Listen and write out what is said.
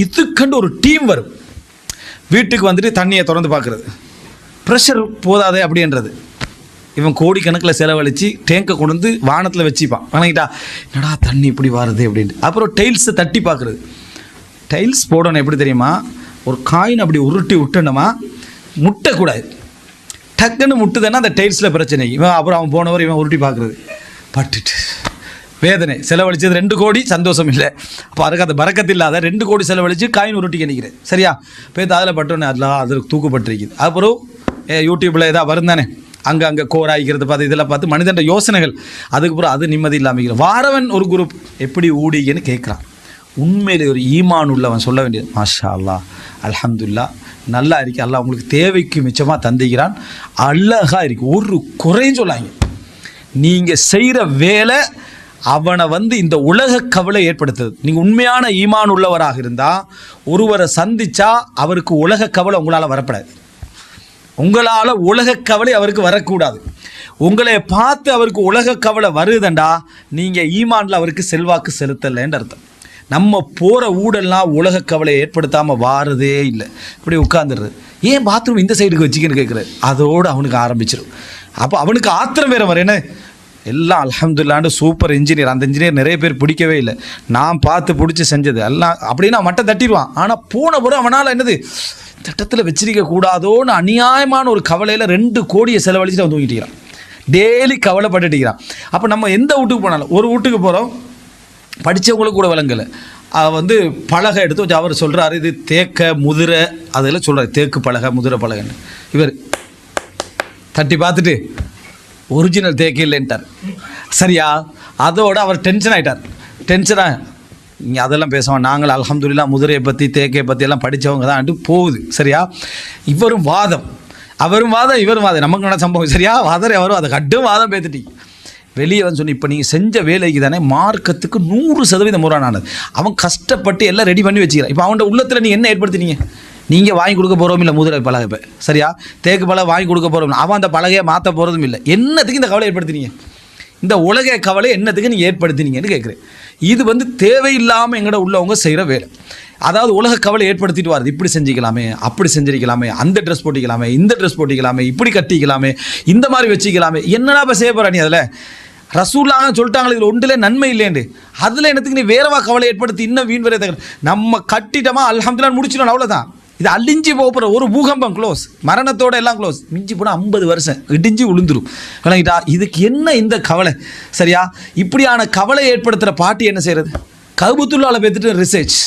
இதுக்கண்டு ஒரு டீம் வரும். வீட்டுக்கு வந்துட்டு தண்ணியை திறந்து பார்க்குறது, ப்ரெஷர் போதாதே அப்படின்றது. இவன் கோடிக்கணக்கில் செலவழித்து டேங்கை கொண்டு வந்து வானத்தில் வச்சுப்பான். வணங்கிட்டா என்னடா தண்ணி இப்படி வருது அப்படின்ட்டு. அப்புறம் டைல்ஸை தட்டி பார்க்குறது. டைல்ஸ் போடணும் எப்படி தெரியுமா, ஒரு காயின் அப்படி உருட்டி விட்டணுமா முட்டக்கூடாது. டக்குன்னு முட்டுதுன்னா அந்த டைல்ஸில் பிரச்சனை. அப்புறம் அவன் போனவர் இவன் உருட்டி பார்க்குறது, பட்டுட்டு வேதனை. செலவழிச்சது 2 கோடி, சந்தோஷம் இல்லை. அப்போ அதுக்கு அந்த பறக்கத்து இல்லாத 2 கோடி செலவழித்து காயின் உருட்டி நினைக்கிறேன். சரியா போய் அதில் பட்டோன்னே அதெல்லாம் அதில் தூக்கப்பட்டிருக்குது. அப்புறம் யூடியூப்பில் ஏதாவது வரும் தானே, அங்கே கோராய்க்கிறது பார்த்து இதெல்லாம் பார்த்து மனிதன் யோசனைகள். அதுக்கப்புறம் அது நிம்மதி இல்லாமல் வாரவன் ஒரு குரூப் எப்படி ஊடிங்கன்னு கேட்குறான். உண்மையிலே ஒரு ஈமான் உள்ளவன் சொல்ல வேண்டியது, மாஷா அல்லா அல்ஹம்துலில்லாஹ் நல்லா இருக்கு, அல்லாஹ் உங்களுக்கு தேவைக்கு மிச்சமாக தந்திக்கிறான், அழகாக இருக்கு, ஒரு குறையும் சொல்லாங்க. நீங்கள் செய்கிற வேலை அவனை இந்த உலக கவலை ஏற்படுத்துது. நீங்கள் உண்மையான ஈமான் உள்ளவராக இருந்தால் ஒருவரை சந்தித்தா அவருக்கு உலக கவலை உங்களால் வரப்படாது. உங்களால் உலக கவலை அவருக்கு வரக்கூடாது. உங்களை பார்த்து அவருக்கு உலக கவலை வருதுண்டா நீங்கள் ஈமானில் அவருக்கு செல்வாக்கு செலுத்தலைன்னு அர்த்தம். நம்ம போகிற ஊடெல்லாம் உலக கவலை ஏற்படுத்தாமல் வாரதே இல்லை. இப்படி உட்காந்துடுறது, ஏன் பாத்ரூம் இந்த சைடுக்கு வச்சுக்கன்னு கேட்குறது, அதோடு அவனுக்கு ஆரம்பிச்சிடும். அப்போ அவனுக்கு ஆத்திரம் வேறு வர என்ன, எல்லாம் அல்ஹம்துலில்லாஹ்னு சூப்பர் இன்ஜினியர். அந்த இன்ஜினியர் நிறைய பேர் பிடிக்கவே இல்லை, நான் பார்த்து பிடிச்சி செஞ்சது எல்லாம் அப்படின்னா மட்டும் தட்டிடுவான். ஆனால் போன பிறகு அவனால் என்னது திட்டத்தில் வச்சிருக்க கூடாதோன்னு அநியாயமான ஒரு கவலையில் 2 கோடியை செலவழிச்சுட்டு அவன் தூங்கிட்டுக்கிறான். டெய்லி கவலைப்பட்டுட்டுக்கிறான். அப்போ நம்ம எந்த வீட்டுக்கு போனாலும், ஒரு வீட்டுக்கு போகிறோம், படித்தவங்களுக்கு கூட விளங்கலை, பலகை எடுத்து வச்சு அவர் சொல்கிறாரு இது தேக்க முதிரை, அதெல்லாம் சொல்கிறார் தேக்கு பலகை முதிரை பலகைன்னு. இவர் தட்டி பார்த்துட்டு ஒரிஜினல் தேக்கு இல்லைன்ட்டார். சரியா, அதோடு அவர் டென்ஷன் ஆகிட்டார். டென்ஷனாக நீங்கள் அதெல்லாம் பேசுவோம், நாங்கள் அல்ஹம்துலில்லாஹ் முதிரையை பற்றி தேக்கையை பற்றி எல்லாம் படித்தவங்க தான் போகுது. சரியா, இவரும் வாதம், அவரும் வாதம், இவரும் வாதம், நமக்கு என்ன சம்பவம். சரியா, வாதரை அவரும் அதை கட்டும் வாதம் பேத்துட்டீங்க. வெளியே சொன்னி இப்போ நீங்கள் செஞ்ச வேலைக்கு தானே மார்க்கத்துக்கு 100% முரணானது. அவன் கஷ்டப்பட்டு எல்லாம் ரெடி பண்ணி வச்சுக்கிறான். இப்போ அவன்கிட்ட உள்ளத்தில் நீ என்ன ஏற்படுத்தினீங்க, நீங்கள் வாங்கி கொடுக்க போகிறோம் இல்லை முதிரை பலகை, இப்போ சரியா தேக்கு பலகை வாங்கி கொடுக்க போகிறோம், அவன் அந்த பலகையை மாற்ற போகிறதும் இல்லை. என்னத்துக்கு இந்த கவலை ஏற்படுத்தினீங்க, இந்த உலக கவலை என்னத்துக்கு நீங்கள் ஏற்படுத்தினீங்கன்னு கேட்குறேன். இது தேவையில்லாமல் எங்கள்ட உள்ளவங்க செய்கிற வேலை. அதாவது உலக கவலை ஏற்படுத்திட்டு வருது, இப்படி செஞ்சுக்கலாமே, அப்படி செஞ்சிருக்கலாமே, அந்த ட்ரெஸ் போட்டிக்கலாமே, இந்த ட்ரெஸ் போட்டிக்கலாமே, இப்படி கட்டிக்கலாமே, இந்த மாதிரி வச்சுக்கலாமே. என்னடா இப்போ செய்ய போகிற நீ, அதில் ரசூலாக சொல்லிட்டாங்களே இதில் ஒன்றிலே நன்மை இல்லைண்டு, அதில் என்னத்துக்கு நீ வேறவா கவலை ஏற்படுத்தி இன்னும் வீண் வரைய தகவல். நம்ம கட்டிட்டோமா அல்ஹம்துலில்லாஹ் முடிச்சிடணும், அவ்வளோதான். இது அழிஞ்சி போகிற ஒரு பூகம்பம் க்ளோஸ், மரணத்தோட எல்லாம் க்ளோஸ். மிஞ்சி போனால் 50 வருஷம் இடிஞ்சு விழுந்துரும். விளங்கிட்டா, இதுக்கு என்ன இந்த கவலை. சரியா, இப்படியான கவலை ஏற்படுத்துகிற பாட்டி என்ன செய்கிறது, கவுபத்துல்லாஹ்ல பேத்துட்டு ரிசர்ச்